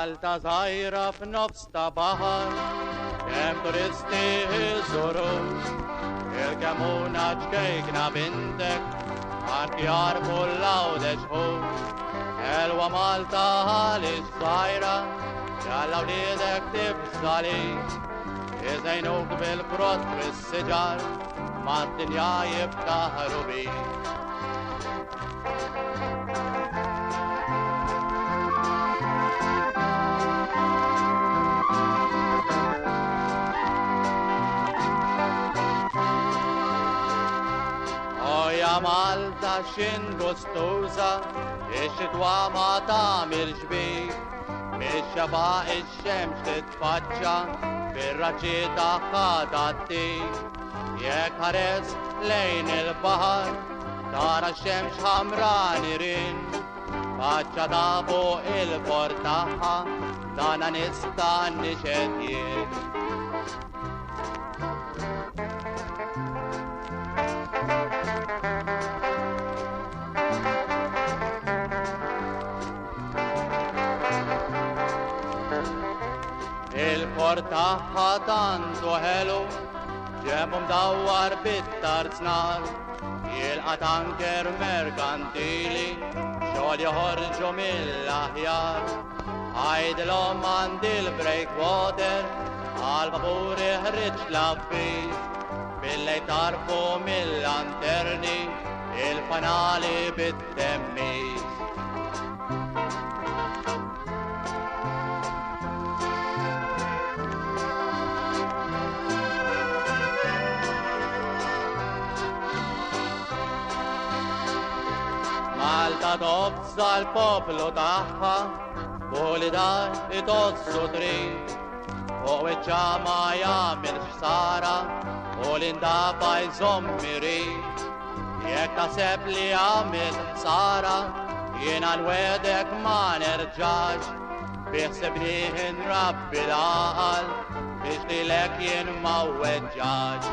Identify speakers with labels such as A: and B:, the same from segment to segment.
A: Malta zaħira f'nofs ta' bahar, kem turisti iżuru, il-kemuna ġkejkna bintek, anki jarfu l-lawdeġ Elwa Malta għalix zaħira, jalla wlidek tibżali, iżajnuk bil-frott fis-siġar, mad-dinja jibtaħru bik. Ja Malta xin gustuża, ix-xitwa ma tagħmilx bik, mix-xafa ix-xemx titfaċċa, bir-raġġi tagħha tattik. Jekk ħares lejn il-baħar, tara x-xemx ħamra nirien, faċċa ta' fuq il-bord tagħha, dana nista' nixed jien. Il-port taħħa tantu ħelu, ġemu mdawwar bit-tarznar, jilqa' tanker merkantili, xogħol joħorġu mill-aħjar. Għajdilhom għandi l-breakwater, għal-vapur iħriġ l-avviż, billej tarfu mill-lanterni, il-fanali bit-temmiż. Malta tobza l-poplu taħħa, buli dar itozzu trid, u iċċama jagħmel x'sara, u l-indafa jżommiri. Jekk taħseb li għamil ħsara, jiena nwedek ma nerġax, biħsebni nrabbi l-għaqal, biex lilek jien ma weġġax.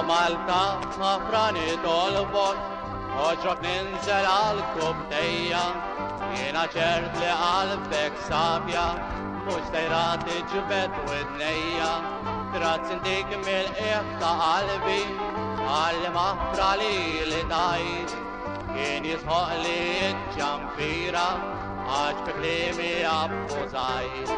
A: Malta ħafrani tolbot, oġrok ninżel għal-kubdejja, jiena ċert li qalbek sabja, mux tajrat iġbed widnejja, grazzi intik mill-qiegħ ta' qalbi, għalli maħfra li tajt, kien jisħoq li ċ-ċampira, għax bi klimi abbużajt.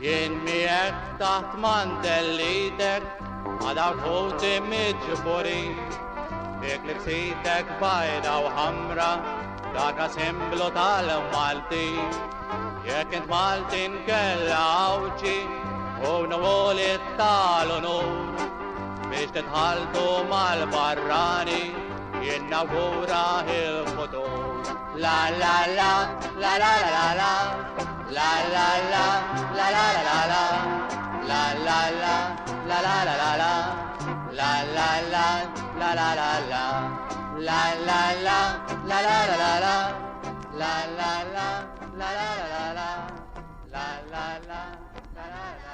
A: Jien miegħek taħt mandellidek, għadaw futi miġburi, dik li bsitek bajda u ħamra, daka simblu tal-Malti. Jekk int Maltin kella awċi, u nawolit tal-onur, biex titħaltu mal-barrani, jien nawgura il-futur. La la la, la la la la la, la la la, la la la la la, la la la, la la la la la, la la la, la la la la, la la la, la la la la la, la la la, la la la la, la la la, la la la.